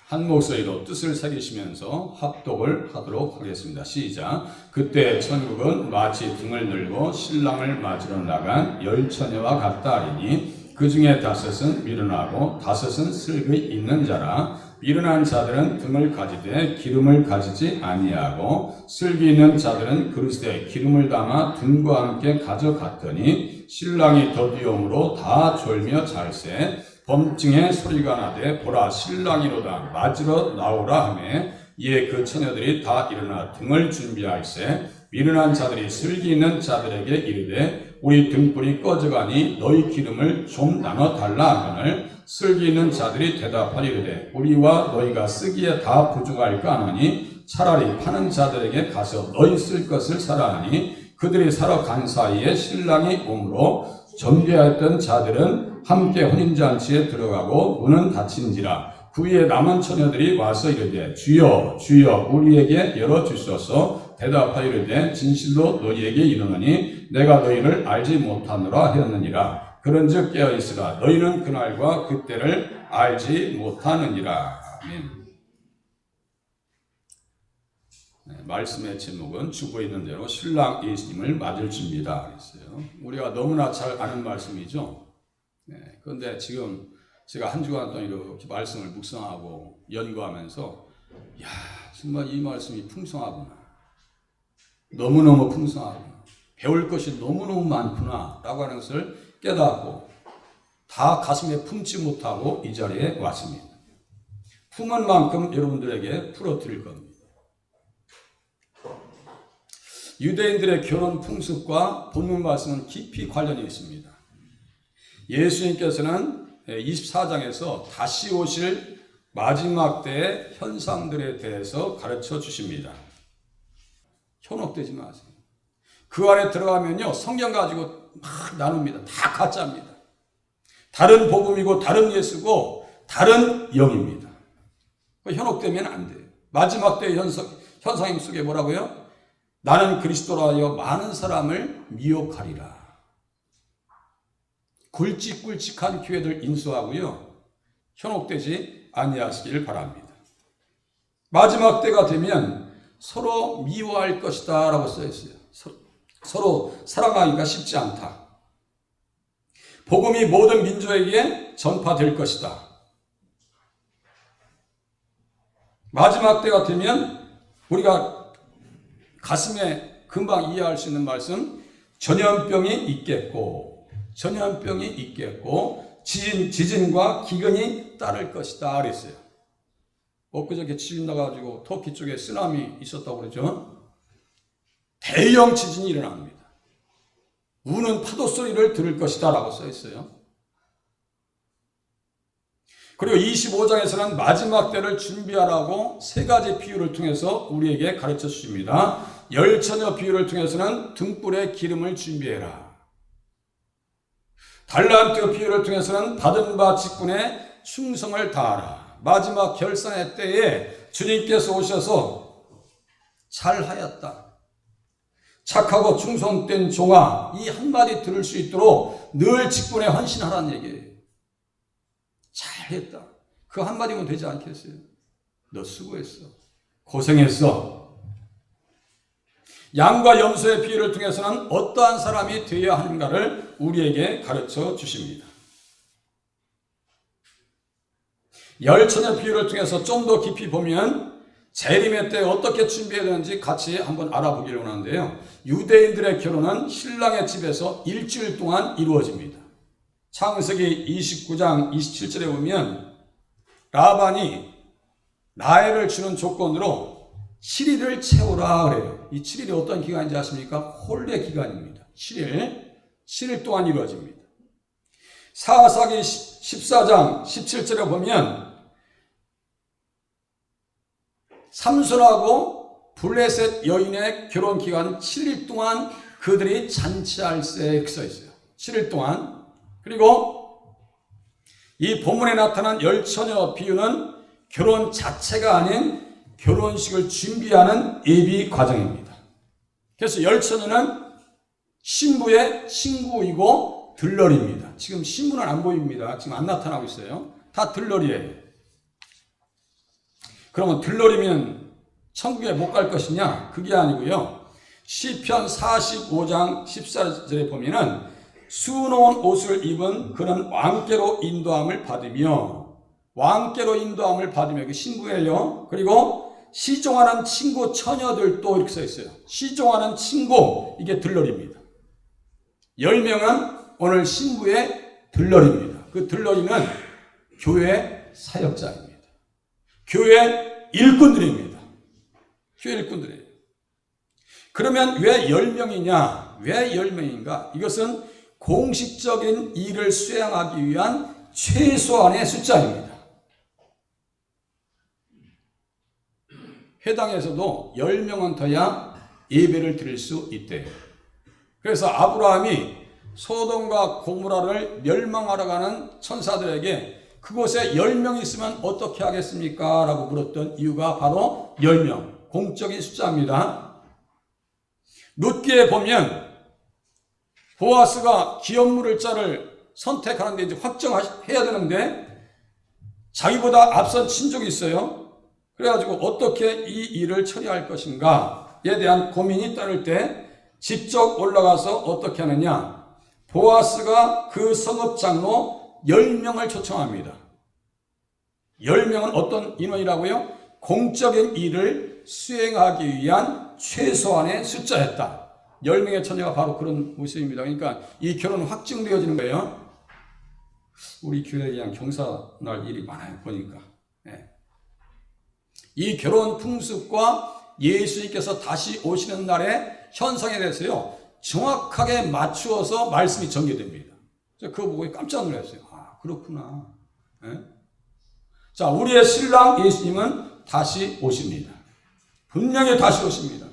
한 목소리로 뜻을 새기시면서 합독을 하도록 하겠습니다. 시작. 그때 천국은 마치 등을 들고 신랑을 맞으러 나간 10처녀와 같다 하리니 그 중에 5은 미련하고 5은 슬기 있는 자라. 미련한 자들은 등을 가지되 기름을 가지지 아니하고 슬기 있는 자들은 그릇에 기름을 담아 등과 함께 가져갔더니 신랑이 더디움으로 다 졸며 잘세. 범증의 소리가 나되 보라 신랑이로다 맞으러 나오라 하매 이에 그 처녀들이 다 일어나 등을 준비할세. 미련한 자들이 슬기 있는 자들에게 이르되 우리 등불이 꺼져가니 너희 기름을 좀 나눠 달라 하거늘 슬기 있는 자들이 대답하리르되 우리와 너희가 쓰기에 다 부족할까 하노니 차라리 파는 자들에게 가서 너희 쓸 것을 사라 하니 그들이 사러 간 사이에 신랑이 오므로 전비하였던 자들은 함께 혼인잔치에 들어가고 문은 닫힌지라. 그 위에 남은 처녀들이 와서 이르되 주여 주여 우리에게 열어주소서. 대답하이르되 진실로 너희에게 이르노니 내가 너희를 알지 못하노라 하였느니라. 그런즉 깨어있으라. 너희는 그날과 그때를 알지 못하느니라. 아멘. 말씀의 제목은 주고 있는 대로 신랑 예수님을 맞을 준비다 그랬어요. 우리가 너무나 잘 아는 말씀이죠. 그런데 지금 제가 한 주간 동안 이렇게 말씀을 묵상하고 연구하면서 야 정말 이 말씀이 풍성하구나. 너무너무 풍성하구나. 배울 것이 너무너무 많구나 라고 하는 것을 깨닫고 다 가슴에 품지 못하고 이 자리에 왔습니다. 품은 만큼 여러분들에게 풀어드릴 겁니다. 유대인들의 결혼 풍습과 본문 말씀은 깊이 관련이 있습니다. 예수님께서는 24장에서 다시 오실 마지막 때의 현상들에 대해서 가르쳐 주십니다. 현혹되지 마세요. 그 안에 들어가면요 성경 가지고 막 나눕니다. 다 가짜입니다. 다른 복음이고 다른 예수고 다른 영입니다. 현혹되면 안 돼요. 마지막 때의 현상 속에 뭐라고요? 나는 그리스도로 하여 많은 사람을 미혹하리라. 굵직굵직한 교회들 인수하고요. 현혹되지 아니하시길 바랍니다. 마지막 때가 되면 서로 미워할 것이다 라고 써있어요. 서로 사랑하기가 쉽지 않다. 복음이 모든 민족에게 전파될 것이다. 마지막 때가 되면 우리가 가슴에 금방 이해할 수 있는 말씀, 전염병이 있겠고 지진과 기근이 따를 것이다 그랬어요. 엊그저께 지진 나가지고 터키 쪽에 쓰나미 있었다고 그러죠. 대형 지진이 일어납니다. 우는 파도 소리를 들을 것이다 라고 써 있어요. 그리고 25장에서는 마지막 때를 준비하라고 3가지 비유를 통해서 우리에게 가르쳐 주십니다. 10처녀 비유를 통해서는 등불에 기름을 준비해라. 달란트 비유를 통해서는 받은 바 직분에 충성을 다하라. 마지막 결산의 때에 주님께서 오셔서 잘하였다. 착하고 충성된 종아 이 한마디 들을 수 있도록 늘 직분에 헌신하라는 얘기예요. 잘했다. 그 한마디면 되지 않겠어요? 너 수고했어. 고생했어. 양과 염소의 비유를 통해서는 어떠한 사람이 되어야 하는가를 우리에게 가르쳐 주십니다. 10처녀 비유를 통해서 좀 더 깊이 보면 재림의 때 어떻게 준비해야 되는지 같이 한번 알아보기를 원하는데요. 유대인들의 결혼은 신랑의 집에서 일주일 동안 이루어집니다. 창세기 29장 27절에 보면 라반이 라헬을 주는 조건으로 7일을 채우라 그래요. 이 7일이 어떤 기간인지 아십니까? 혼례 기간입니다. 7일 동안 이루어집니다. 사사기 14장 17절에 보면 삼손하고 블레셋 여인의 결혼 기간 7일 동안 그들이 잔치할세 이렇게 써 있어요. 7일 동안. 그리고 이 본문에 나타난 10처녀 비유는 결혼 자체가 아닌 결혼식을 준비하는 예비 과정입니다. 그래서 10처녀는 신부의 친구이고 들러리입니다. 지금 신부는 안 보입니다. 지금 안 나타나고 있어요. 다 들러리예요. 그러면 들러리면 천국에 못 갈 것이냐? 그게 아니고요. 시편 45장 14절에 보면은 수놓은 옷을 입은 그는 왕께로 인도함을 받으며, 왕께로 인도함을 받으며, 그 신부예요. 그리고 시종하는 친구 처녀들도 이렇게 써 있어요. 시종하는 친구, 이게 들러리입니다. 10명은 오늘 신부의 들러리입니다. 그 들러리는 교회 사역자입니다. 교회 일꾼들입니다. 교회 일꾼들이에요. 그러면 왜 10명이냐? 왜 10명인가? 이것은 공식적인 일을 수행하기 위한 최소한의 숫자입니다. 회당에서도 10명은 더야 예배를 드릴 수 있대요. 그래서 아브라함이 소돔과 고모라를 멸망하러 가는 천사들에게 그곳에 10명 있으면 어떻게 하겠습니까? 라고 물었던 이유가 바로 10명, 공적인 숫자입니다. 룻기에 보면 보아스가 기업 물을 자를 선택하는데 이제 확정해야 되는데 자기보다 앞선 친족이 있어요. 그래가지고 어떻게 이 일을 처리할 것인가에 대한 고민이 따를 때 직접 올라가서 어떻게 하느냐? 보아스가 그 성읍 장로 10명을 초청합니다. 10명은 어떤 인원이라고요? 공적인 일을 수행하기 위한 최소한의 숫자였다. 10명의 처녀가 바로 그런 모습입니다. 그러니까 이 결혼은 확증되어지는 거예요. 우리 교회에 그냥 경사날 일이 많아요. 보니까. 네. 이 결혼 풍습과 예수님께서 다시 오시는 날의 현상에 대해서요, 정확하게 맞추어서 말씀이 전개됩니다. 제가 그거 보고 깜짝 놀랐어요. 아, 그렇구나. 네? 자, 우리의 신랑 예수님은 다시 오십니다. 분명히 다시 오십니다.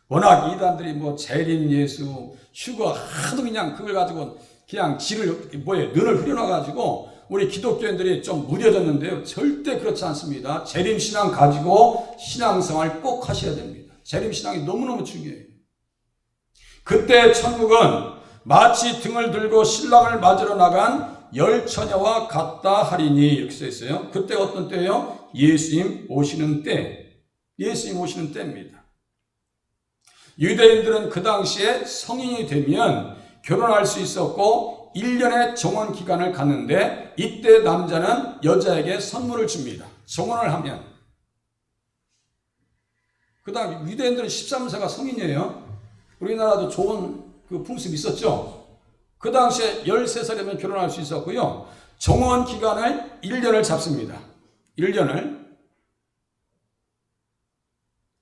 워낙 이단들이 뭐 재림 예수, 휴거 하도 그냥 그걸 가지고 그냥 눈을 흐려놔가지고 우리 기독교인들이 좀 무뎌졌는데요. 절대 그렇지 않습니다. 재림신앙 가지고 신앙생활 꼭 하셔야 됩니다. 재림신앙이 너무너무 중요해요. 그때 천국은 마치 등을 들고 신랑을 맞으러 나간 10처녀와 같다 하리니 이렇게 써 있어요. 그때 어떤 때예요? 예수님 오시는 때. 예수님 오시는 때입니다. 유대인들은 그 당시에 성인이 되면 결혼할 수 있었고 1년의 정원 기간을 갖는데 이때 남자는 여자에게 선물을 줍니다. 정원을 하면. 그 다음 유대인들은 13세가 성인이에요. 우리나라도 좋은 그 풍습이 있었죠. 그 당시에 13살이면 결혼할 수 있었고요. 정원 기간을 1년을 잡습니다. 1년을.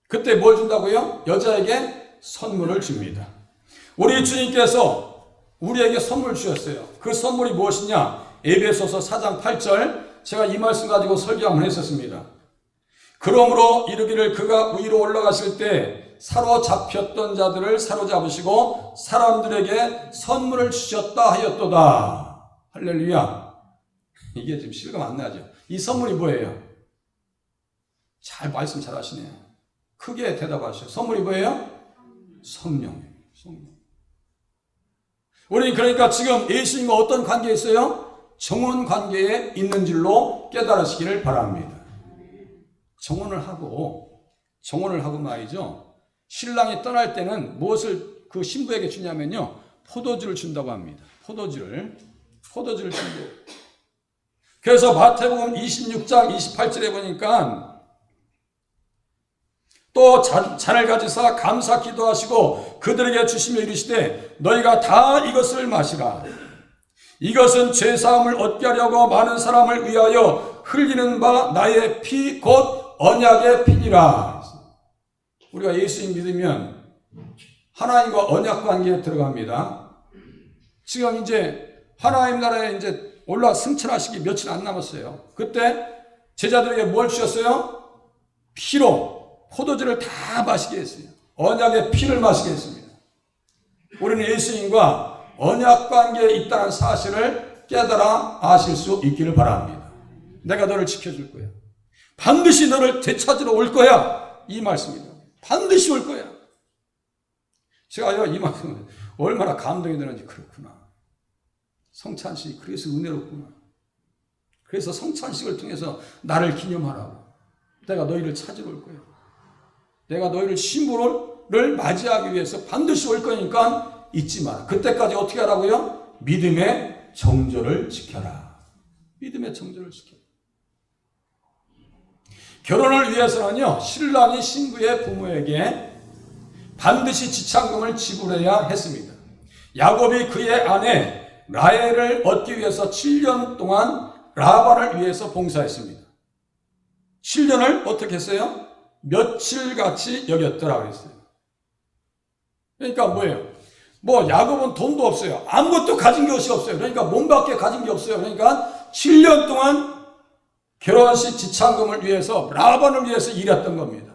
그때 뭘 준다고요? 여자에게 선물을 줍니다. 우리 주님께서 우리에게 선물 주셨어요. 그 선물이 무엇이냐? 에베소서 4장 8절, 제가 이 말씀 가지고 설교 한번 했었습니다. 그러므로 이르기를 그가 위로 올라가실 때 사로잡혔던 자들을 사로잡으시고 사람들에게 선물을 주셨다 하였도다. 할렐루야. 이게 지금 실감 안 나죠? 이 선물이 뭐예요? 잘 말씀 잘 하시네요. 크게 대답하시죠. 선물이 뭐예요? 성령. 우리는 그러니까 지금 예수님과 어떤 관계에 있어요? 정원 관계에 있는 줄로 깨달으시기를 바랍니다. 정원을 하고 말이죠. 신랑이 떠날 때는 무엇을 그 신부에게 주냐면요, 포도주를 준다고 합니다. 포도주를 준대요. 그래서 마태복음 26장 28절에 보니까 또 잔을 가지사 감사 기도하시고 그들에게 주시며 이르시되 너희가 다 이것을 마시라. 이것은 죄사함을 얻게 하려고 많은 사람을 위하여 흘리는 바 나의 피 곧 언약의 피니라. 우리가 예수님 믿으면 하나님과 언약 관계에 들어갑니다. 지금 이제 하나님 나라에 이제 승천하시기 며칠 안 남았어요. 그때 제자들에게 뭘 주셨어요? 피로 포도주를 다 마시게 했어요. 언약의 피를 마시게 했습니다. 우리는 예수님과 언약 관계에 있다는 사실을 깨달아 아실 수 있기를 바랍니다. 내가 너를 지켜줄 거야. 반드시 너를 되찾으러 올 거야. 이 말씀입니다. 반드시 올 거야. 제가 이 말씀을 얼마나 감동이 되는지. 그렇구나. 성찬식 그래서 은혜롭구나. 그래서 성찬식을 통해서 나를 기념하라고. 내가 너희를 찾으러 올 거예요. 내가 너희를 신부를 맞이하기 위해서 반드시 올 거니까 잊지 마라. 그때까지 어떻게 하라고요? 믿음의 정절을 지켜라. 믿음의 정절을 지켜라. 결혼을 위해서는요, 신랑이 신부의 부모에게 반드시 지참금을 지불해야 했습니다. 야곱이 그의 아내 라헬을 얻기 위해서 7년 동안 라반을 위해서 봉사했습니다. 7년을 어떻게 했어요? 며칠같이 여겼더라 그랬어요. 그러니까 뭐예요? 야곱은 돈도 없어요. 아무것도 가진 것이 없어요. 그러니까 몸밖에 가진 게 없어요. 그러니까 7년 동안 결혼식 지참금을 위해서 라반을 위해서 일했던 겁니다.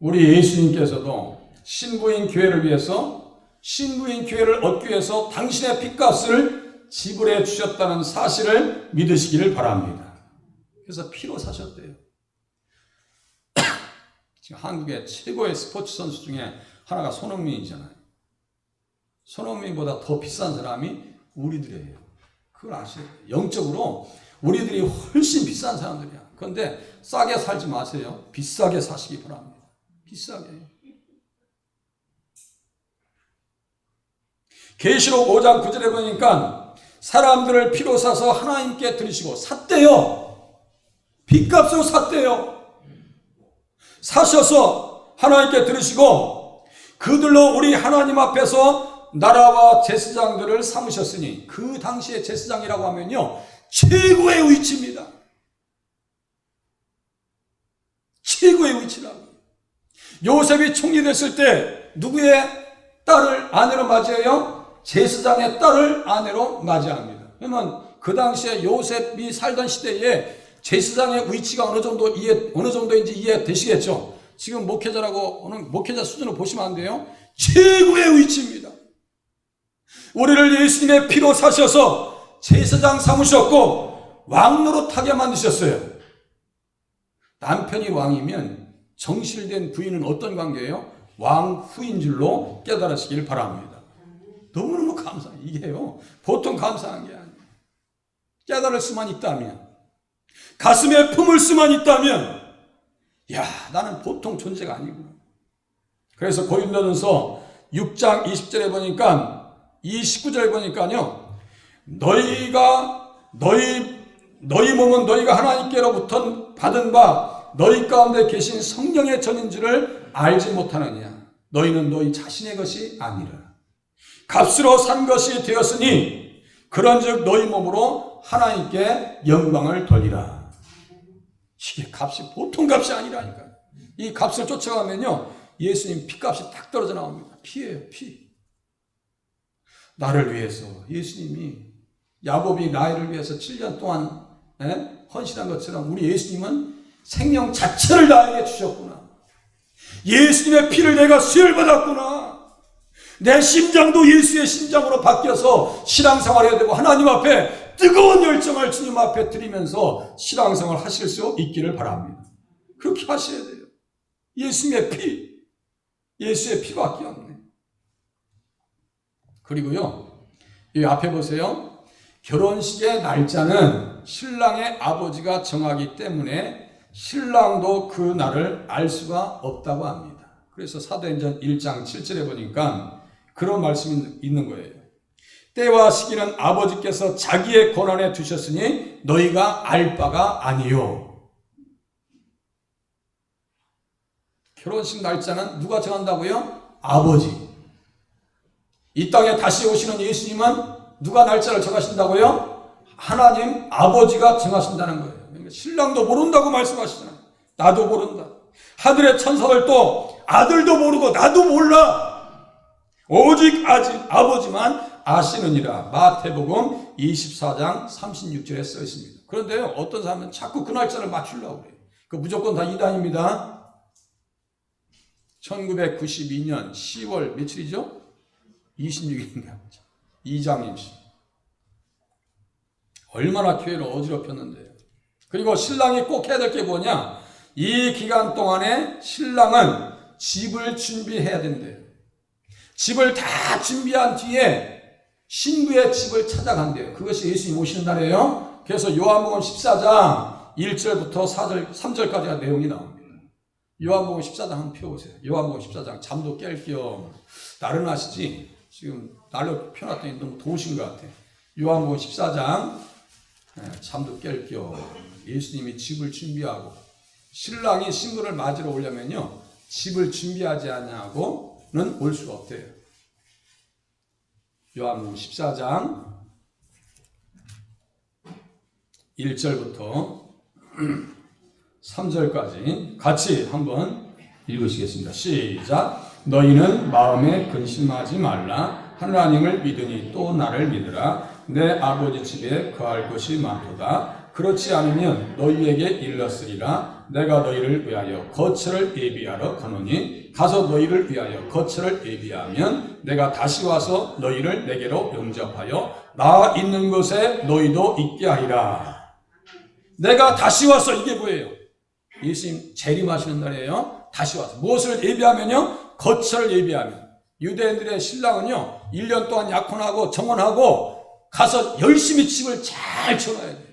우리 예수님께서도 신부인 교회를 위해서, 신부인 교회를 얻기 위해서 당신의 핏값을 지불해 주셨다는 사실을 믿으시기를 바랍니다. 그래서 피로 사셨대요. 지금 한국의 최고의 스포츠 선수 중에 하나가 손흥민이잖아요. 손흥민보다 더 비싼 사람이 우리들이에요. 그걸 아셔야 돼요. 영적으로 우리들이 훨씬 비싼 사람들이야. 그런데 싸게 살지 마세요. 비싸게 사시기 바랍니다. 비싸게. 계시록 5장 9절에 보니까 사람들을 피로 사서 하나님께 드리시고 샀대요. 빚값으로 샀대요. 사셔서 하나님께 드리시고 그들로 우리 하나님 앞에서 나라와 제사장들을 삼으셨으니, 그 당시에 제사장이라고 하면요, 최고의 위치입니다. 최고의 위치라고. 요셉이 총리 됐을 때 누구의 딸을 아내로 맞이해요? 제사장의 딸을 아내로 맞이합니다. 그러면 그 당시에 요셉이 살던 시대에 제사장의 위치가 어느 정도인지 이해되시겠죠? 지금 목회자라고 목회자 수준을 보시면 안 돼요. 최고의 위치입니다. 우리를 예수님의 피로 사셔서 제사장 삼으셨고 왕노릇하게 만드셨어요. 남편이 왕이면 정실된 부인은 어떤 관계예요? 왕 후인 줄로 깨달으시길 바랍니다. 너무너무 감사해요. 이게요, 보통 감사한 게 아니에요. 깨달을 수만 있다면, 가슴에 품을 수만 있다면, 야, 나는 보통 존재가 아니구나. 그래서 고린도전서 6장 20절에 보니까, 19절에 보니까요, 너희 몸은 너희가 하나님께로부터 받은 바 너희 가운데 계신 성령의 전인 줄을 알지 못하느냐. 너희는 너희 자신의 것이 아니라 값으로 산 것이 되었으니 그런즉 너희 몸으로 하나님께 영광을 돌리라. 이게 값이 보통 값이 아니라니까요. 이 값을 쫓아가면요, 예수님 피값이 딱 떨어져 나옵니다. 피예요, 피. 나를 위해서 예수님이, 야곱이 라헬을 위해서 7년 동안 헌신한 것처럼 우리 예수님은 생명 자체를 나에게 주셨구나. 예수님의 피를 내가 수혈받았구나. 내 심장도 예수의 심장으로 바뀌어서 신앙생활해야 되고 하나님 앞에 뜨거운 열정을 주님 앞에 드리면서 신앙생활 하실 수 있기를 바랍니다. 그렇게 하셔야 돼요. 예수님의 피, 예수의 피밖에 없네. 그리고요, 이 앞에 보세요. 결혼식의 날짜는 신랑의 아버지가 정하기 때문에 신랑도 그 날을 알 수가 없다고 합니다. 그래서 사도행전 1장 7절에 보니까 그런 말씀이 있는 거예요. 때와 시기는 아버지께서 자기의 권한에 두셨으니 너희가 알 바가 아니요. 결혼식 날짜는 누가 정한다고요? 아버지. 이 땅에 다시 오시는 예수님은 누가 날짜를 정하신다고요? 하나님 아버지가 정하신다는 거예요. 신랑도 모른다고 말씀하시잖아요. 나도 모른다. 하늘의 천사들도 아들도 모르고 나도 몰라. 오직 아버지만 아시느니라. 마태복음 24장 36절에 써 있습니다. 그런데요, 어떤 사람은 자꾸 그 날짜를 맞추려고 그래요. 그 무조건 다 이단입니다. 1992년 10월 며칠이죠? 26일인가? 이장임씨. 얼마나 교회를 어지럽혔는데요. 그리고 신랑이 꼭 해야 될 게 뭐냐? 이 기간 동안에 신랑은 집을 준비해야 된대요. 집을 다 준비한 뒤에 신부의 집을 찾아간대요. 그것이 예수님 오시는 날이에요. 그래서 요한복음 14장 1절부터 4절, 3절까지가 내용이 나옵니다. 요한복음 14장 한번 펴보세요. 요한복음 14장 잠도 깰 겸 나른하시지? 지금 날로 펴놨더니 너무 더우신 것 같아. 요한복음 14장 잠도 깰 겸 예수님이 집을 준비하고 신랑이 신부를 맞으러 오려면요 집을 준비하지 않냐고는 올 수가 없대요. 요한복음 14장 1절부터 3절까지 같이 한번 읽으시겠습니다. 시작. 너희는 마음에 근심하지 말라. 하나님을 믿으니 또 나를 믿으라. 내 아버지 집에 거할 곳이 많도다. 그렇지 않으면 너희에게 일렀으리라. 내가 너희를 위하여 거처를 예비하러 가노니 가서 너희를 위하여 거처를 예비하면 내가 다시 와서 너희를 내게로 영접하여 나 있는 곳에 너희도 있게 하리라. 내가 다시 와서 이게 뭐예요? 예수님 재림하시는 날이에요. 다시 와서 무엇을 예비하면요? 거처를 예비하면. 유대인들의 신랑은요 1년 동안 약혼하고 정혼하고 가서 열심히 집을 잘 쳐놔야 돼요.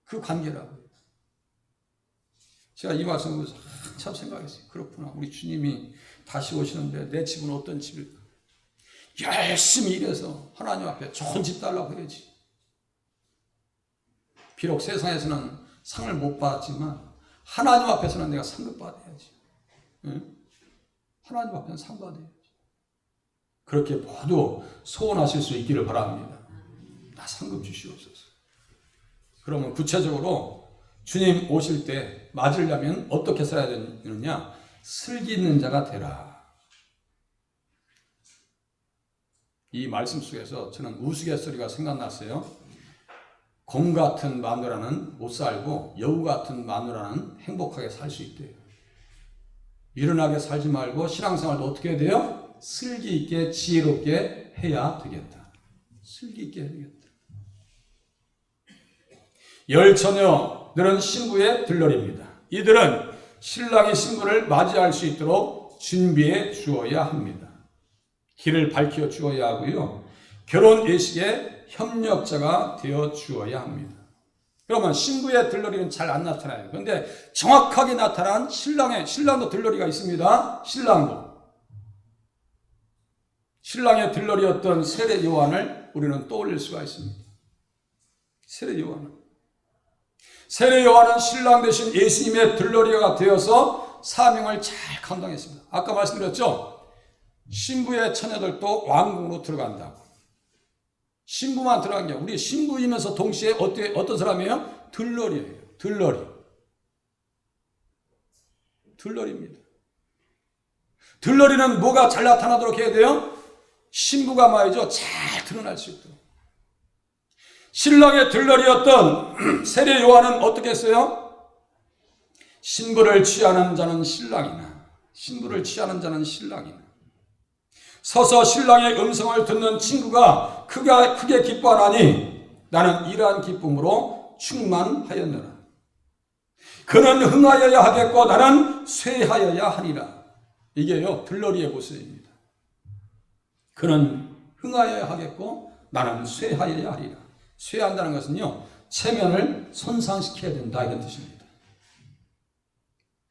그 관계라고요. 제가 이 말씀을 보면서 참 생각했어요. 그렇구나. 우리 주님이 다시 오시는데 내 집은 어떤 집일까? 열심히 일해서 하나님 앞에 좋은 집 달라고 해야지. 비록 세상에서는 상을 못 받았지만 하나님 앞에서는 내가 상급 받아야지. 응? 하나님 앞에는 상 받아야지. 그렇게 모두 소원하실 수 있기를 바랍니다. 나 상급 주시옵소서. 그러면 구체적으로 주님 오실 때 맞으려면 어떻게 살아야 되느냐? 슬기 있는 자가 되라. 이 말씀 속에서 저는 우스갯소리가 생각났어요. 곰 같은 마누라는 못 살고 여우 같은 마누라는 행복하게 살 수 있대요. 미련하게 살지 말고 신앙생활도 어떻게 해야 돼요? 슬기 있게 지혜롭게 해야 되겠다. 슬기 있게 해야 되겠다. 열 처녀들은 신부의 들러리입니다. 이들은 신랑이 신부를 맞이할 수 있도록 준비해 주어야 합니다. 길을 밝혀 주어야 하고요. 결혼 예식에 협력자가 되어 주어야 합니다. 그러면 신부의 들러리는 잘 안 나타나요. 그런데 정확하게 나타난 신랑도 들러리가 있습니다. 신랑의 들러리였던 세례 요한을 우리는 떠올릴 수가 있습니다. 세례 요한은 신랑 대신 예수님의 들러리가 되어서 사명을 잘 감당했습니다. 아까 말씀드렸죠? 신부의 처녀들도 왕궁으로 들어간다고. 신부만 들어간 게 우리 신부이면서 동시에 어떤 사람이에요? 들러리예요. 들러리입니다. 들러리는 뭐가 잘 나타나도록 해야 돼요? 신부가 말이죠. 잘 드러날 수 있도록. 신랑의 들러리였던 세례 요한은 어떻게 했어요? 신부를 취하는 자는 신랑이나 서서 신랑의 음성을 듣는 친구가 크게 기뻐하나니 나는 이러한 기쁨으로 충만하였느라. 그는 흥하여야 하겠고 나는 쇠하여야 하리라. 이게요 들러리의 모습입니다. 그는 흥하여야 하겠고 나는 쇠하여야 하리라. 쇠한다는 것은요 체면을 손상시켜야 된다 이런 뜻입니다.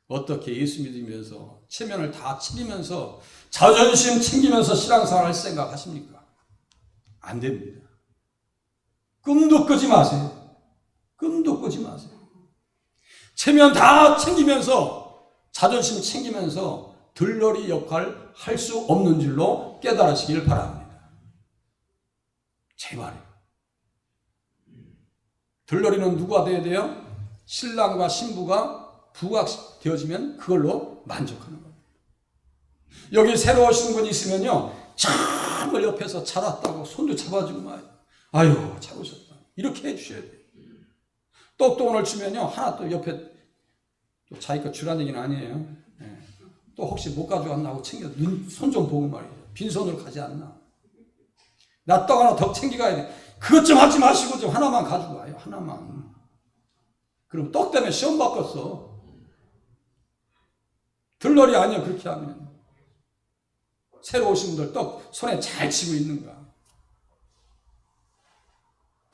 어떻게 예수 믿으면서 체면을 다 챙기면서 자존심 챙기면서 신앙생활을 생각하십니까? 안 됩니다. 꿈도 꾸지 마세요. 체면 다 챙기면서 자존심 챙기면서 들러리 역할 할 수 없는 줄로 깨달으시길 바랍니다. 제 말이에요. 들러리는 누가 돼야 돼요? 신랑과 신부가 부각되어지면 그걸로 만족하는 거예요. 여기 새로 오신 분이 있으면요 정말 옆에서 잘 왔다고 손도 잡아주고 말이에요. 아유 잘 오셨다 이렇게 해주셔야 돼요. 떡도 오늘 주면요 하나 또 옆에 또 자기 거 주라는 얘기는 아니에요. 네. 또 혹시 못 가져왔나 하고 챙겨 손 좀 보고 말이에요. 빈손으로 가지 않나. 나 떡 하나 더 챙겨가야 돼. 그것 좀 하지 마시고 좀 하나만 가지고 와요. 하나만. 그럼 떡 때문에 시험 바꿨어. 들러리 아니야 그렇게 하면. 새로 오신 분들 떡 손에 잘 쥐고 있는가.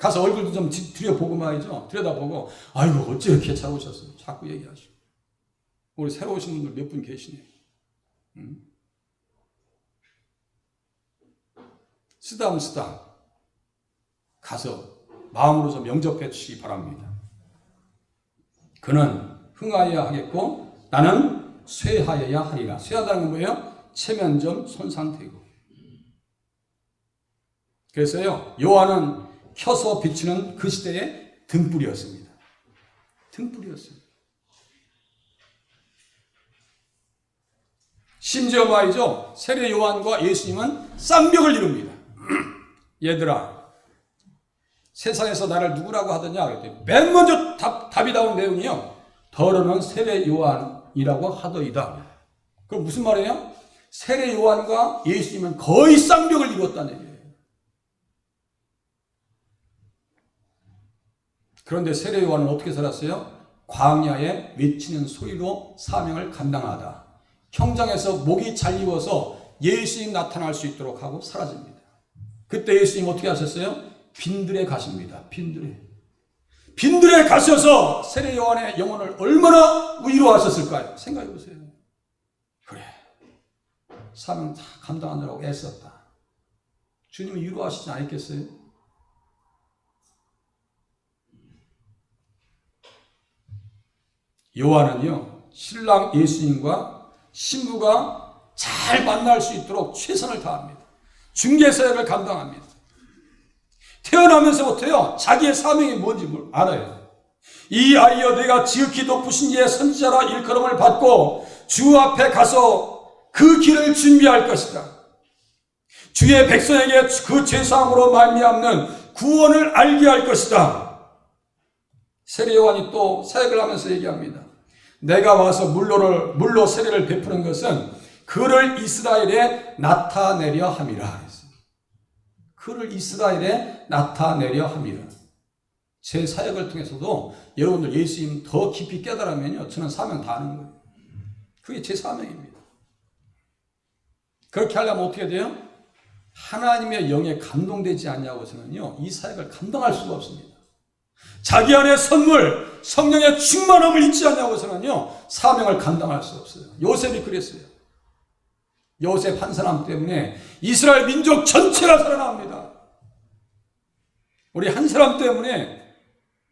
가서 얼굴도 좀 들여보고 말이죠. 들여다보고 아이고 어째 이렇게 잘 오셨어요. 자꾸 얘기하시고. 우리 새로 오신 분들 몇 분 계시네요. 쓰담쓰담 가서 마음으로 좀 영접해 주시기 바랍니다. 그는 흥하여야 하겠고 나는 쇠하여야 하리라. 쇠하다는 건 뭐예요? 체면점 손상되고. 그래서요, 요한은 켜서 비추는 그 시대의 등불이었습니다. 등불이었습니다. 심지어 말이죠, 세례 요한과 예수님은 쌍벽을 이룹니다. 얘들아, 세상에서 나를 누구라고 하더냐? 그랬더니 맨 먼저 답이 나온 내용이요, 더러는 세례 요한이라고 하더이다. 그럼 무슨 말이에요? 세례 요한과 예수님은 거의 쌍벽을 이루었다는 얘기예요. 그런데 세례 요한은 어떻게 살았어요? 광야에 외치는 소리로 사명을 감당하다. 형장에서 목이 잘리워서 예수님 나타날 수 있도록 하고 사라집니다. 그때 예수님 어떻게 하셨어요? 빈들에 가십니다. 빈들에 가셔서 세례 요한의 영혼을 얼마나 위로하셨을까요? 생각해 보세요. 그래, 사명 다 감당하느라고 애썼다. 주님이 위로하시지 않겠어요? 요한은요, 신랑 예수님과 신부가 잘 만날 수 있도록 최선을 다합니다. 중개사역을 감당합니다. 태어나면서부터요, 자기의 사명이 뭔지 알아요. 이 아이여 내가 지극히 높으신 이의 선지자라 일컬음을 받고 주 앞에 가서 그 길을 준비할 것이다. 주의 백성에게 그 죄사함으로 말미암는 구원을 알게 할 것이다. 세례 요한이 또 사역을 하면서 얘기합니다. 내가 와서 물로 세례를 베푸는 것은 그를 이스라엘에 나타내려 함이라. 그를 이스라엘에 나타내려 함이라. 제 사역을 통해서도 여러분들 예수님 더 깊이 깨달으면요, 저는 사명 다 하는 거예요. 그게 제 사명입니다. 그렇게 하려면 어떻게 돼요? 하나님의 영에 감동되지 않냐고서는요, 이 사역을 감당할 수가 없습니다. 자기 안에 선물, 성령의 충만함을 잊지 않냐고서는요, 사명을 감당할 수 없어요. 요셉이 그랬어요. 요셉 한 사람 때문에 이스라엘 민족 전체가 살아납니다. 우리 한 사람 때문에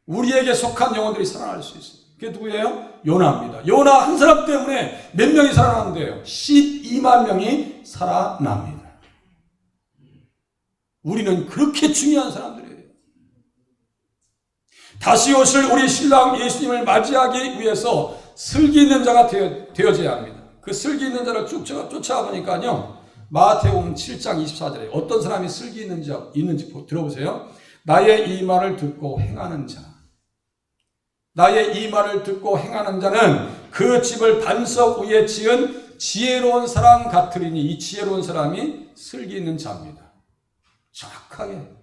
우리에게 속한 영혼들이 살아날 수 있어요. 그게 누구예요? 요나입니다. 요나 한 사람 때문에 몇 명이 살아나는데요? 12만 명이 살아납니다. 우리는 그렇게 중요한 사람들이에요. 다시 오실 우리 신랑 예수님을 맞이하기 위해서 슬기 있는 자가 되어져야 합니다. 그 슬기 있는 자를 쭉 쫓아보니까요, 마태복음 7장 24절에 어떤 사람이 슬기 있는지 들어보세요. 나의 이 말을 듣고 행하는 자. 나의 이 말을 듣고 행하는 자는 그 집을 반석 위에 지은 지혜로운 사람 같으리니, 이 지혜로운 사람이 슬기 있는 자입니다. 정확하게.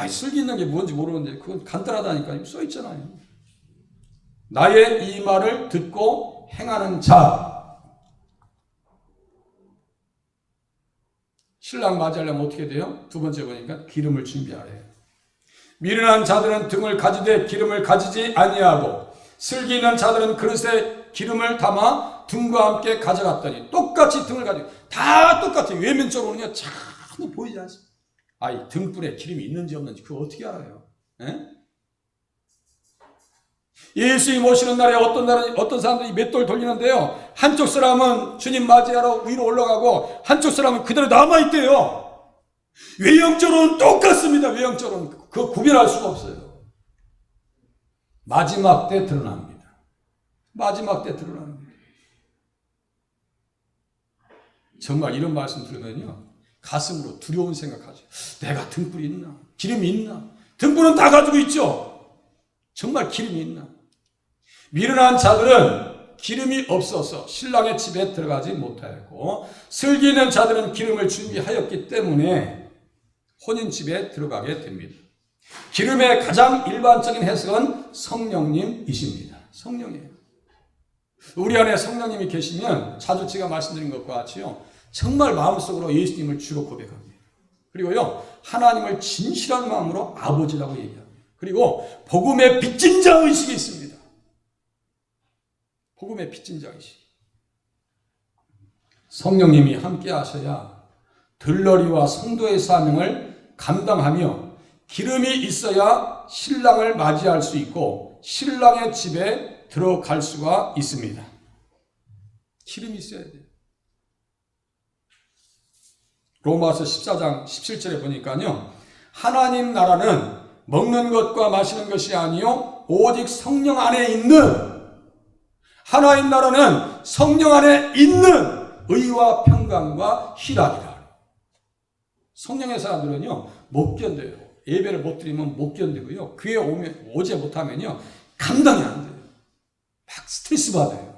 슬기 있는 게 뭔지 모르는데 그건 간단하다니까 써 있잖아요. 나의 이 말을 듣고 행하는 자. 신랑 맞이하려면 어떻게 돼요? 두 번째 보니까 기름을 준비하래요. 미련한 자들은 등을 가지되 기름을 가지지 아니하고 슬기 있는 자들은 그릇에 기름을 담아 등과 함께 가져갔더니, 똑같이 등을 가지고 다 똑같아요. 외면적으로는요 잘 보이지 않습니다. 이 등불에 기름이 있는지 없는지 그거 어떻게 알아요? 예수님 오시는 날에 어떤 사람들이 맷돌 돌리는데요, 한쪽 사람은 주님 맞이하러 위로 올라가고 한쪽 사람은 그대로 남아있대요. 외형적으로는 똑같습니다. 외형적으로는 그거 구별할 수가 없어요. 마지막 때 드러납니다. 마지막 때 드러납니다. 정말 이런 말씀 들으면요, 가슴으로 두려운 생각하죠. 내가 등불이 있나? 기름이 있나? 등불은 다 가지고 있죠. 정말 기름이 있나? 미련한 자들은 기름이 없어서 신랑의 집에 들어가지 못하였고, 슬기 있는 자들은 기름을 준비하였기 때문에 혼인집에 들어가게 됩니다. 기름의 가장 일반적인 해석은 성령님이십니다. 성령이에요. 우리 안에 성령님이 계시면 자주 제가 말씀드린 것과 같이요, 정말 마음속으로 예수님을 주로 고백합니다. 그리고요, 하나님을 진실한 마음으로 아버지라고 얘기합니다. 그리고 복음의 빚진 자 의식이 있습니다. 복음의 빚진 자 의식. 성령님이 함께 하셔야 들러리와 성도의 사명을 감당하며 기름이 있어야 신랑을 맞이할 수 있고 신랑의 집에 들어갈 수가 있습니다. 기름이 있어야 돼요. 로마서 14장 17절에 보니까요, 하나님 나라는 먹는 것과 마시는 것이 아니요 오직 성령 안에 있는, 하나님 나라는 성령 안에 있는 의와 평강과 희락이다. 성령의 사람들은요 못 견뎌요. 예배를 못 드리면 못 견디고요, 교회 오지 못하면요 감당이 안 돼요. 막 스트레스 받아요.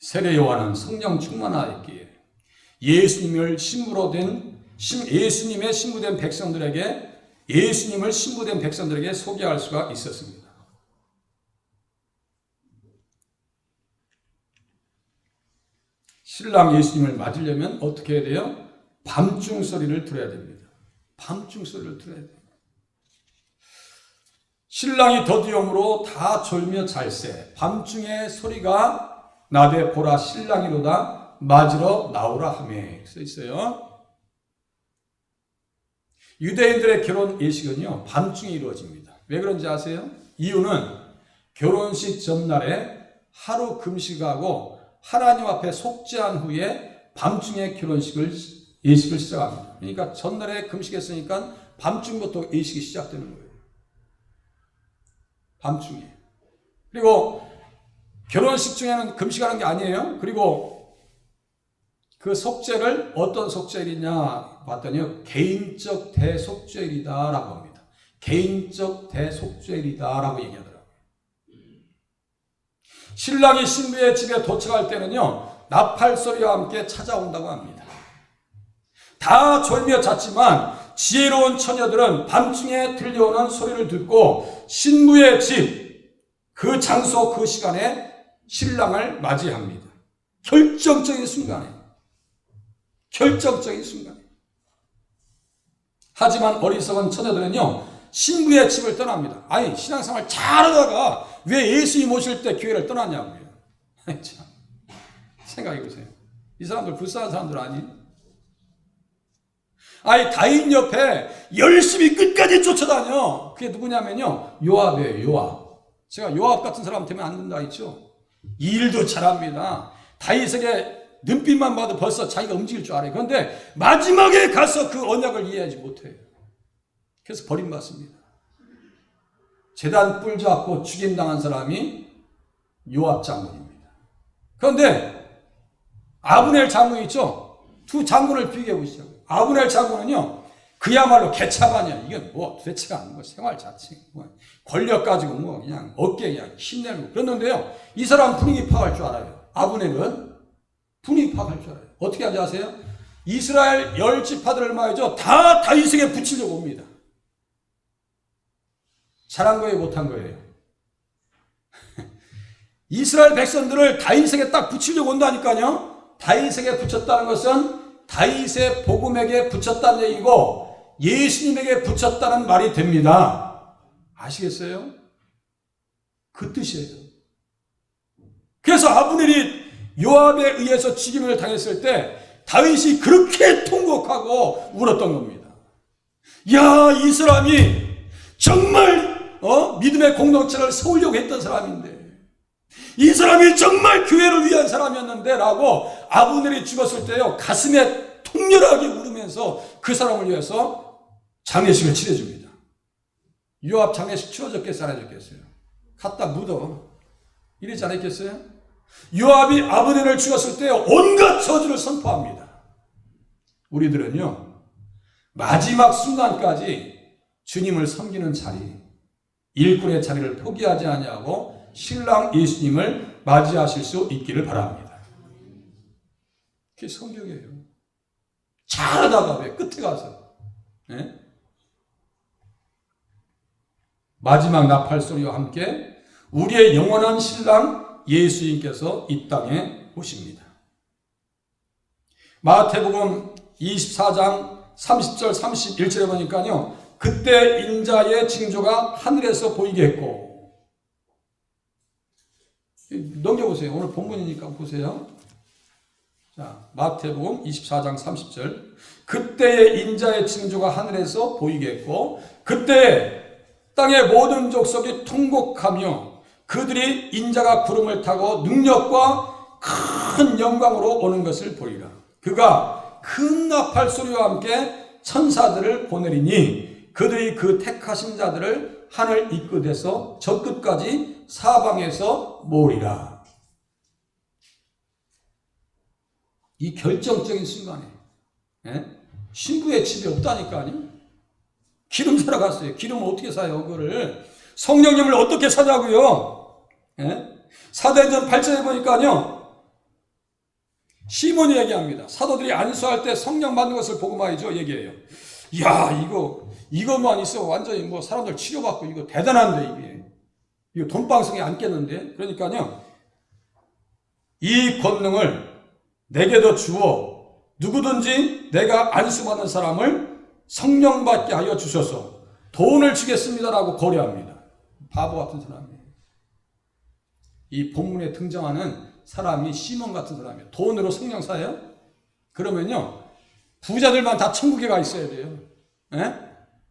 세례 요한은 성령 충만하였기에 예수님의 신부된 백성들에게, 예수님을 신부된 백성들에게 소개할 수가 있었습니다. 신랑 예수님을 맞으려면 어떻게 해야 돼요? 밤중 소리를 들어야 됩니다. 밤중 소리를 들어야 돼요. 신랑이 더디움으로 다 졸며 잘세 밤중에 소리가 나되 보라 신랑이로다 맞으러 나오라 하매 써 있어요. 유대인들의 결혼 예식은요 밤중에 이루어집니다. 왜 그런지 아세요? 이유는 결혼식 전날에 하루 금식하고 하나님 앞에 속죄한 후에 밤중에 예식을 시작합니다. 그러니까 전날에 금식했으니까 밤중부터 예식이 시작되는 거예요. 밤중에. 그리고 결혼식 중에는 금식하는 게 아니에요. 그리고 그 속죄를 어떤 속죄일이냐 봤더니 개인적 대속죄일이다라고 합니다. 개인적 대속죄일이다라고 얘기하더라고요. 신랑이 신부의 집에 도착할 때는요 나팔소리와 함께 찾아온다고 합니다. 다 졸며 잤지만 지혜로운 처녀들은 밤중에 들려오는 소리를 듣고 신부의 집, 그 장소 그 시간에 신랑을 맞이합니다. 결정적인 순간에. 하지만 어리석은 처녀들은요 신부의 집을 떠납니다. 아니 신앙생활 잘하다가 왜 예수님 오실 때 교회를 떠났냐고요. 참 생각해보세요. 이 사람들 불쌍한 사람들 아니에요? 아니 다윗 옆에 열심히 끝까지 쫓아다녀. 그게 누구냐면요 요압이에요. 요압. 제가 요압 같은 사람 되면 안 된다 했죠. 일도 잘합니다. 다윗에게 눈빛만 봐도 벌써 자기가 움직일 줄 알아요. 그런데 마지막에 가서 그 언약을 이해하지 못해요. 그래서 버림받습니다. 제단 뿔 잡고 죽임당한 사람이 요압 장군입니다. 그런데 아브넬 장군 있죠? 두 장군을 비교해 보시죠. 아브넬 장군은요 그야말로 개차반이야. 이게 뭐 도대체가 아닌 거 생활 자체 권력 가지고 뭐 그냥 어깨에 그냥 힘내고 그랬는데요 이 사람 분위기 파악할 줄 알아요. 아브넬은 분위기 파악할 줄 알아요. 어떻게 하는지 아세요? 이스라엘 10지파들을 말이죠 다 다윗에게 붙이려고 옵니다. 잘한 거예요 못한 거예요? 이스라엘 백성들을 다윗에게 딱 붙이려고 온다니까요. 다윗에게 붙였다는 것은 다윗의 복음에게 붙였다는 얘기고 예수님에게 붙였다는 말이 됩니다. 아시겠어요? 그 뜻이에요. 그래서 아브넬이 요압에 의해서 죽임을 당했을 때 다윗이 그렇게 통곡하고 울었던 겁니다. 야, 이 사람이 정말 믿음의 공동체를 세우려고 했던 사람인데 이 사람이 정말 교회를 위한 사람이었는데 라고 아브넬이 죽었을 때요 가슴에 통렬하게 울으면서 그 사람을 위해서 장례식을 치러줍니다. 요압 장례식 치러졌겠어요? 안 해줬겠어요? 갖다 묻어. 이러지 않았겠어요? 요압이 아브넬을 죽었을 때 온갖 저주를 선포합니다. 우리들은요 마지막 순간까지 주님을 섬기는 자리, 일꾼의 자리를 포기하지 아니하고 신랑 예수님을 맞이하실 수 있기를 바랍니다. 그게 성경이에요. 잘하다가 왜 끝에 가서 마지막 나팔 소리와 함께 우리의 영원한 신랑 예수님께서 이 땅에 오십니다. 마태복음 24장 30절 31절에 보니까요. 그때 인자의 징조가 하늘에서 보이게 했고. 넘겨보세요. 오늘 본문이니까 보세요. 자, 마태복음 24장 30절. 그때의 인자의 징조가 하늘에서 보이게 했고 그때 땅의 모든 족속이 통곡하며 그들이 인자가 구름을 타고 능력과 큰 영광으로 오는 것을 보리라. 그가 큰 나팔 소리와 함께 천사들을 보내리니 그들이 그 택하신 자들을 하늘 이 끝에서 저 끝까지 사방에서 모으리라. 이 결정적인 순간에 신부의 집이 없다니까요. 기름 사러 갔어요. 기름을 어떻게 사요? 그거를 성령님을 어떻게 사냐고요? 사도행전 8절에 보니까요. 시몬이 얘기합니다. 사도들이 안수할 때 성령 받는 것을 복음화이죠. 얘기해요. 이야, 이것만 있어 완전히 뭐 사람들 치료받고 이거 대단한데 이거 돈방석에 앉겠는데. 그러니까요. 이 권능을 내게도 주어 누구든지 내가 안수받는 사람을 성령 받게 하여 주셔서 돈을 주겠습니다라고 거래합니다. 바보 같은 사람이에요. 이 본문에 등장하는 사람이 시몬 같은 사람이에요. 돈으로 성령 사요? 그러면요 부자들만 다 천국에 가 있어야 돼요.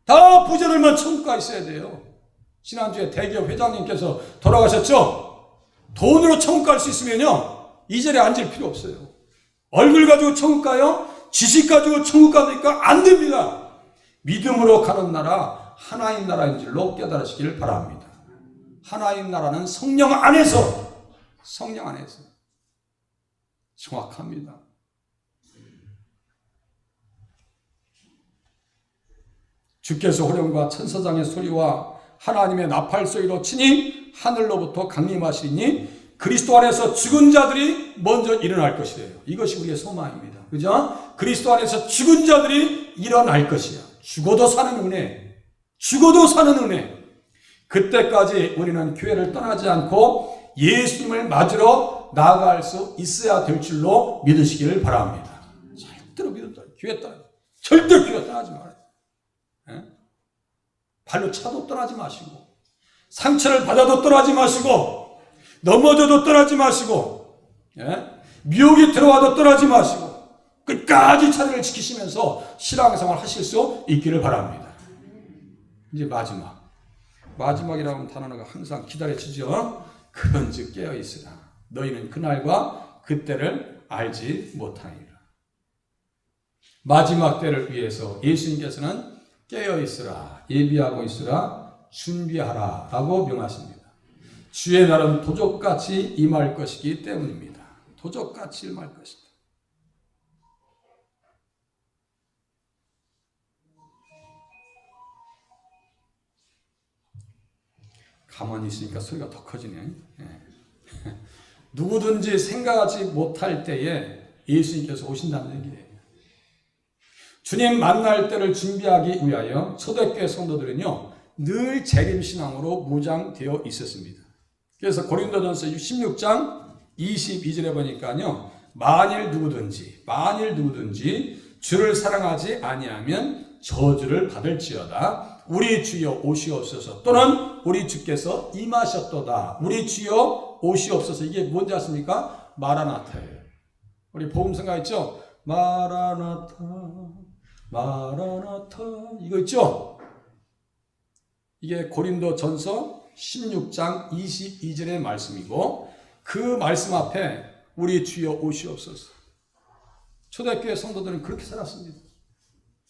다 부자들만 천국 가 있어야 돼요. 지난주에 대기업 회장님께서 돌아가셨죠? 돈으로 천국 갈 수 있으면요 이 자리에 앉을 필요 없어요. 얼굴 가지고 천국 가요? 지식 가지고 천국 가니까 안 됩니다. 믿음으로 가는 나라 하나님 나라인 줄로 깨달으시길 바랍니다. 하나님 나라는 성령 안에서 정확합니다. 주께서 호령과 천사장의 소리와 하나님의 나팔 소리로 치니 하늘로부터 강림하시니 그리스도 안에서 죽은 자들이 먼저 일어날 것이래요. 이것이 우리의 소망입니다. 그죠? 그리스도 안에서 죽은 자들이 일어날 것이야. 죽어도 사는 은혜. 그때까지 우리는 교회를 떠나지 않고 예수님을 맞으러 나아갈 수 있어야 될 줄로 믿으시기를 바랍니다. 절대로 교회 떠나지 말아요. 발로 차도 떠나지 마시고 상처를 받아도 떠나지 마시고 넘어져도 떠나지 마시고 미혹이 들어와도 떠나지 마시고 끝까지 자리를 지키시면서 신앙생활 하실 수 있기를 바랍니다. 이제 마지막이라는 단어가 항상 기다려지죠. 그런즉 깨어있으라. 너희는 그날과 그때를 알지 못하니라. 마지막 때를 위해서 예수님께서는 깨어있으라, 예비하고 있으라, 준비하라 라고 명하십니다. 주의 날은 도적같이 임할 것이기 때문입니다. 도적같이 임할 것이다. 가만히 있으니까 소리가 더 커지네. 누구든지 생각하지 못할 때에 예수님께서 오신다는 얘기예요. 주님 만날 때를 준비하기 위하여 초대교회 성도들은요 늘 재림신앙으로 무장되어 있었습니다. 그래서 고린도전서 16장 22절에 보니까요 만일 누구든지 주를 사랑하지 아니하면 저주를 받을지어다. 우리 주여 오시옵소서. 또는 우리 주께서 임하셨도다. 우리 주여 오시옵소서. 이게 뭔지 아십니까? 마라나타예요. 우리 복음성가 있죠? 마라나타 이거 있죠? 이게 고린도전서 16장 22절의 말씀이고 그 말씀 앞에 우리 주여 오시옵소서. 초대교회 성도들은 그렇게 살았습니다.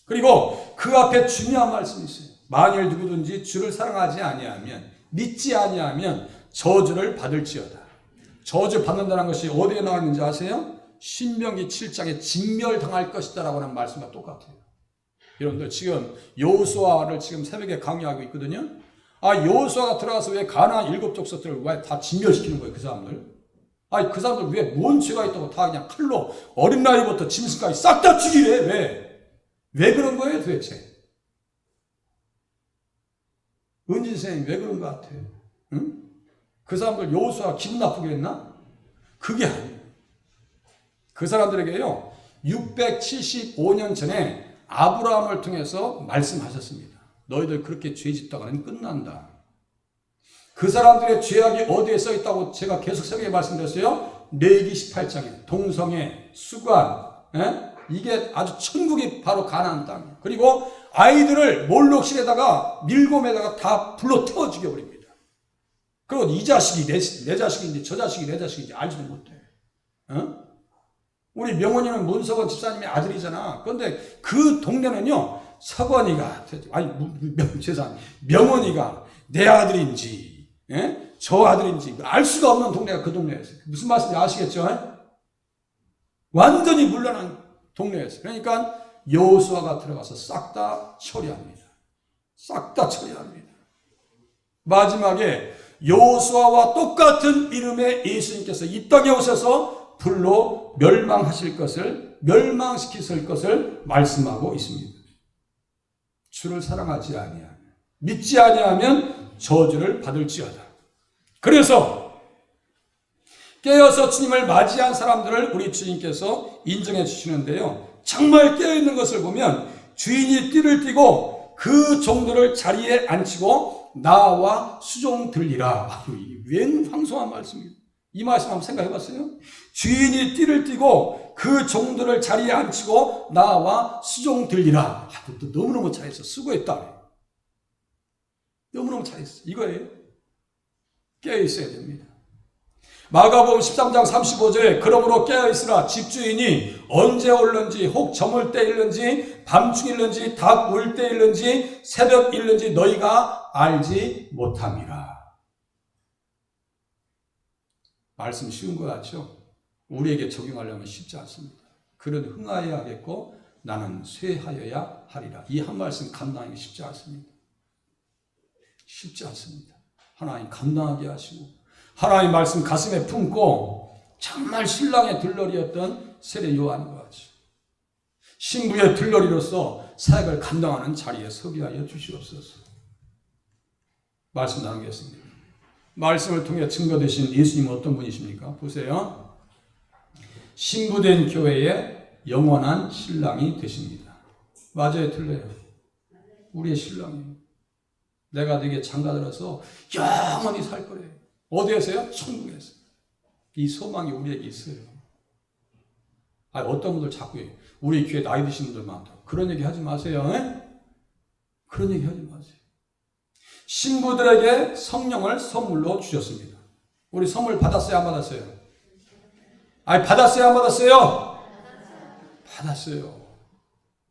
그리고 그 앞에 중요한 말씀이 있어요. 만일 누구든지 주를 사랑하지 아니하면 믿지 아니하면 저주를 받을지어다. 저주 받는다는 것이 어디에 나와 있는지 아세요? 신명기 7장에 진멸당할 것이다 라고 하는 말씀과 똑같아요. 여러분들 지금 여호수아를 지금 새벽에 강의하고 있거든요. 여호수아가 들어가서 왜 가나안 7 족속들을 왜 다 진멸시키는 거예요? 그 사람들. 그 사람들 왜 뭔 죄가 있다고 다 그냥 칼로 어린 나이부터 짐승까지 싹 다 죽이래. 왜 그런 거예요 도대체? 은진 선생님 왜 그런 것 같아요? 응? 그 사람들 여호수아 기분 나쁘게 했나? 그게 아니에요. 그 사람들에게요 675년 전에 아브라함을 통해서 말씀하셨습니다. 너희들 그렇게 죄 짓다가는 끝난다. 그 사람들의 죄악이 어디에 써 있다고 제가 계속 새벽에 말씀드렸어요. 레위기 18장에 동성애, 수관, 이게 아주 천국이 바로 가나안 땅. 그리고 아이들을 몰록실에다가 밀곰에다가 다 불러 태워 죽여버립니다. 그리고 이 자식이 내 자식인지 저 자식이 내 자식인지 알지도 못해. 우리 명원이는 문석원 집사님의 아들이잖아. 그런데 그 동네는요, 석원이가, 명원이가 내 아들인지, 저 아들인지 알 수가 없는 동네가 그 동네였어요. 무슨 말씀인지 아시겠죠? 완전히 물러난 동네였어요. 그러니까 여호수아가 들어가서 싹 다 처리합니다. 싹 다 처리합니다. 마지막에 여호수아와 똑같은 이름의 예수님께서 이 땅에 오셔서 불로 멸망시킬 것을 말씀하고 있습니다. 주를 사랑하지 아니하면, 믿지 아니하면 저주를 받을지어다. 그래서 깨어서 주님을 맞이한 사람들을 우리 주님께서 인정해 주시는데요. 정말 깨어있는 것을 보면 주인이 띠를 띠고 그 종들을 자리에 앉히고 나와 수종 들리라. 웬 황송한 말씀입니다. 이 말씀 한번 생각해 봤어요? 주인이 띠를 띠고 그 종들을 자리에 앉히고 나와 수종 들리라. 너무너무 잘했어. 수고했다. 너무너무 잘했어. 이거예요. 깨어있어야 됩니다. 마가복음 13장 35절에 그러므로 깨어있으라. 집주인이 언제 올는지 혹 저물 때일는지 밤중일는지 닭 울 때일는지 새벽일는지 너희가 알지 못함이라. 말씀 쉬운 거 같죠? 우리에게 적용하려면 쉽지 않습니다. 그는 흥하여야 하겠고 나는 쇠하여야 하리라. 이 한 말씀 감당하기 쉽지 않습니다. 쉽지 않습니다. 하나님 감당하게 하시고 하나님 말씀 가슴에 품고 정말 신랑의 들러리였던 세례 요한과 같이 신부의 들러리로서 사역을 감당하는 자리에 서게 하여 주시옵소서. 말씀 나누겠습니다. 말씀을 통해 증거되신 예수님은 어떤 분이십니까? 보세요. 신부된 교회의 영원한 신랑이 되십니다. 맞아요, 틀려요? 우리의 신랑이에요. 내가 네게 장가들어서 영원히 살 거래요. 어디에서요? 천국에서. 이 소망이 우리에게 있어요. 어떤 분들 자꾸 우리 교회 나이 드신 분들 많다고 그런 얘기 하지 마세요. 그런 얘기 하지 마세요. 신부들에게 성령을 선물로 주셨습니다. 우리 선물 받았어요? 안 받았어요? 받았어요? 안 받았어요? 받았어요.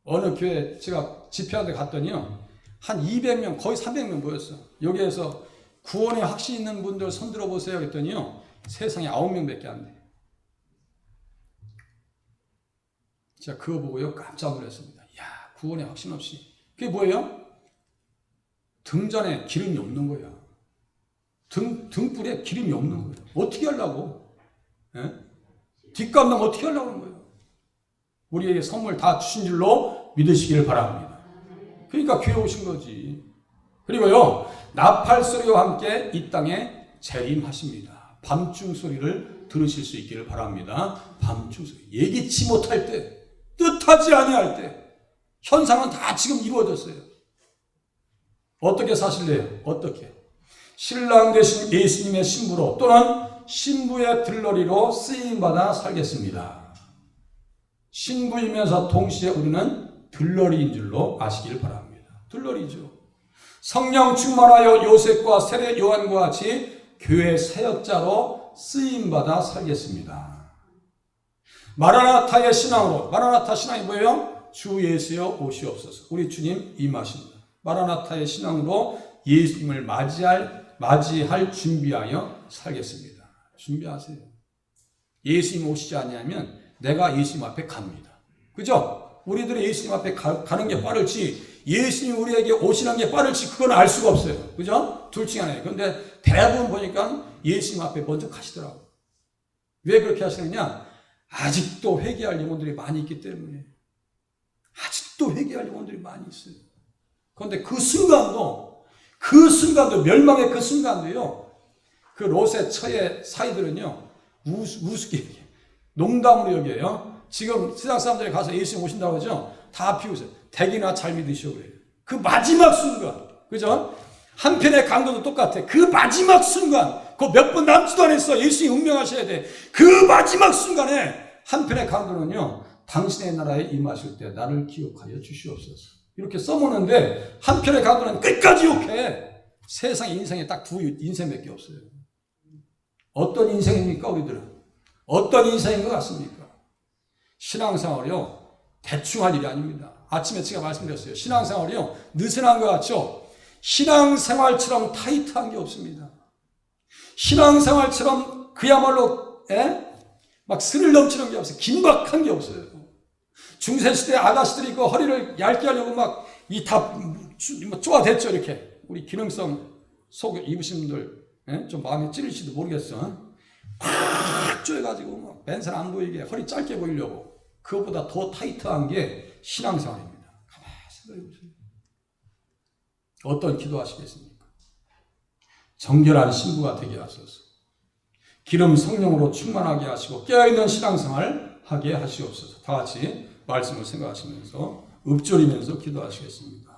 어느 교회 제가 집회하는 데 갔더니요. 한 200명, 거의 300명 모였어. 여기에서 구원에 확신 있는 분들 손 들어보세요. 그랬더니요. 세상에 9명밖에 안 돼. 제가 그거 보고요. 깜짝 놀랐습니다. 야, 구원에 확신 없이. 그게 뭐예요? 등잔에 기름이 없는 거야. 등불에 기름이 없는 거예요. 어떻게 하려고? 뒷감당 어떻게 하려고 하는 거예요? 우리에게 선물 다 주신 줄로 믿으시기를 바랍니다. 그러니까 교회 오신 거지. 그리고요, 나팔 소리와 함께 이 땅에 재림하십니다. 밤중 소리를 들으실 수 있기를 바랍니다. 밤중 소리. 예기치 못할 때, 뜻하지 아니할 때, 현상은 다 지금 이루어졌어요. 어떻게 사실래요? 어떻게? 신랑 되신 예수님의 신부로 또는 신부의 들러리로 쓰임받아 살겠습니다. 신부이면서 동시에 우리는 들러리인 줄로 아시기를 바랍니다. 들러리죠. 성령 충만하여 요셉과 세례 요한과 같이 교회 사역자로 쓰임받아 살겠습니다. 마라나타의 신앙으로, 마라나타 신앙이 뭐예요? 주 예수여 오시옵소서. 우리 주님 임하십니다. 마라나타의 신앙으로 예수님을 맞이할 준비하여 살겠습니다. 준비하세요. 예수님 오시지 않냐면 내가 예수님 앞에 갑니다. 그죠? 우리들이 예수님 앞에 가는 게 빠를지 예수님 우리에게 오시는 게 빠를지 그건 알 수가 없어요. 그죠? 둘 중에 하나예요. 그런데 대부분 보니까 예수님 앞에 먼저 가시더라고요. 왜 그렇게 하시느냐? 아직도 회개할 영혼들이 많이 있기 때문에. 아직도 회개할 영혼들이 많이 있어요. 그런데 그 순간도 멸망의 그 순간도요. 그 롯의 처의 사이들은요. 우습게 농담으로 여겨요. 지금 세상 사람들이 가서 예수님 오신다고 하죠? 다 비우세요. 댁이나 잘 믿으시오 그래요. 그 마지막 순간, 그죠? 한편의 강도도 똑같아. 그 마지막 순간, 그 몇 분 남지도 않았어. 예수님 운명하셔야 돼. 그 마지막 순간에 한편의 강도는요, 당신의 나라에 임하실 때 나를 기억하여 주시옵소서. 이렇게 써먹는데 한편의 강도는 끝까지 욕해. 세상에 인생에 딱 두 인생밖에 없어요. 어떤 인생입니까, 우리들은? 어떤 인생인 것 같습니까? 신앙생활이요, 대충 할 일이 아닙니다. 아침에 제가 말씀드렸어요. 신앙생활이요, 느슨한 것 같죠? 신앙생활처럼 타이트한 게 없습니다. 신앙생활처럼 그야말로 막 스릴 넘치는 게 없어요. 긴박한 게 없어요. 중세시대 아가씨들이 그 허리를 얇게 하려고 막 이 다 쪼아댔죠, 이렇게. 우리 기능성 속 입으신 분들 좀 마음에 찔릴지도 모르겠어. 팍 쪼여가지고 막 맨살 안 보이게 허리 짧게 보이려고. 그것보다 더 타이트한 게 신앙생활입니다. 가만히 생각해보세요. 어떤 기도하시겠습니까? 정결한 신부가 되게 하소서. 기름 성령으로 충만하게 하시고 깨어있는 신앙생활 하게 하시옵소서. 다 같이 말씀을 생각하시면서 읊조리면서 기도하시겠습니다.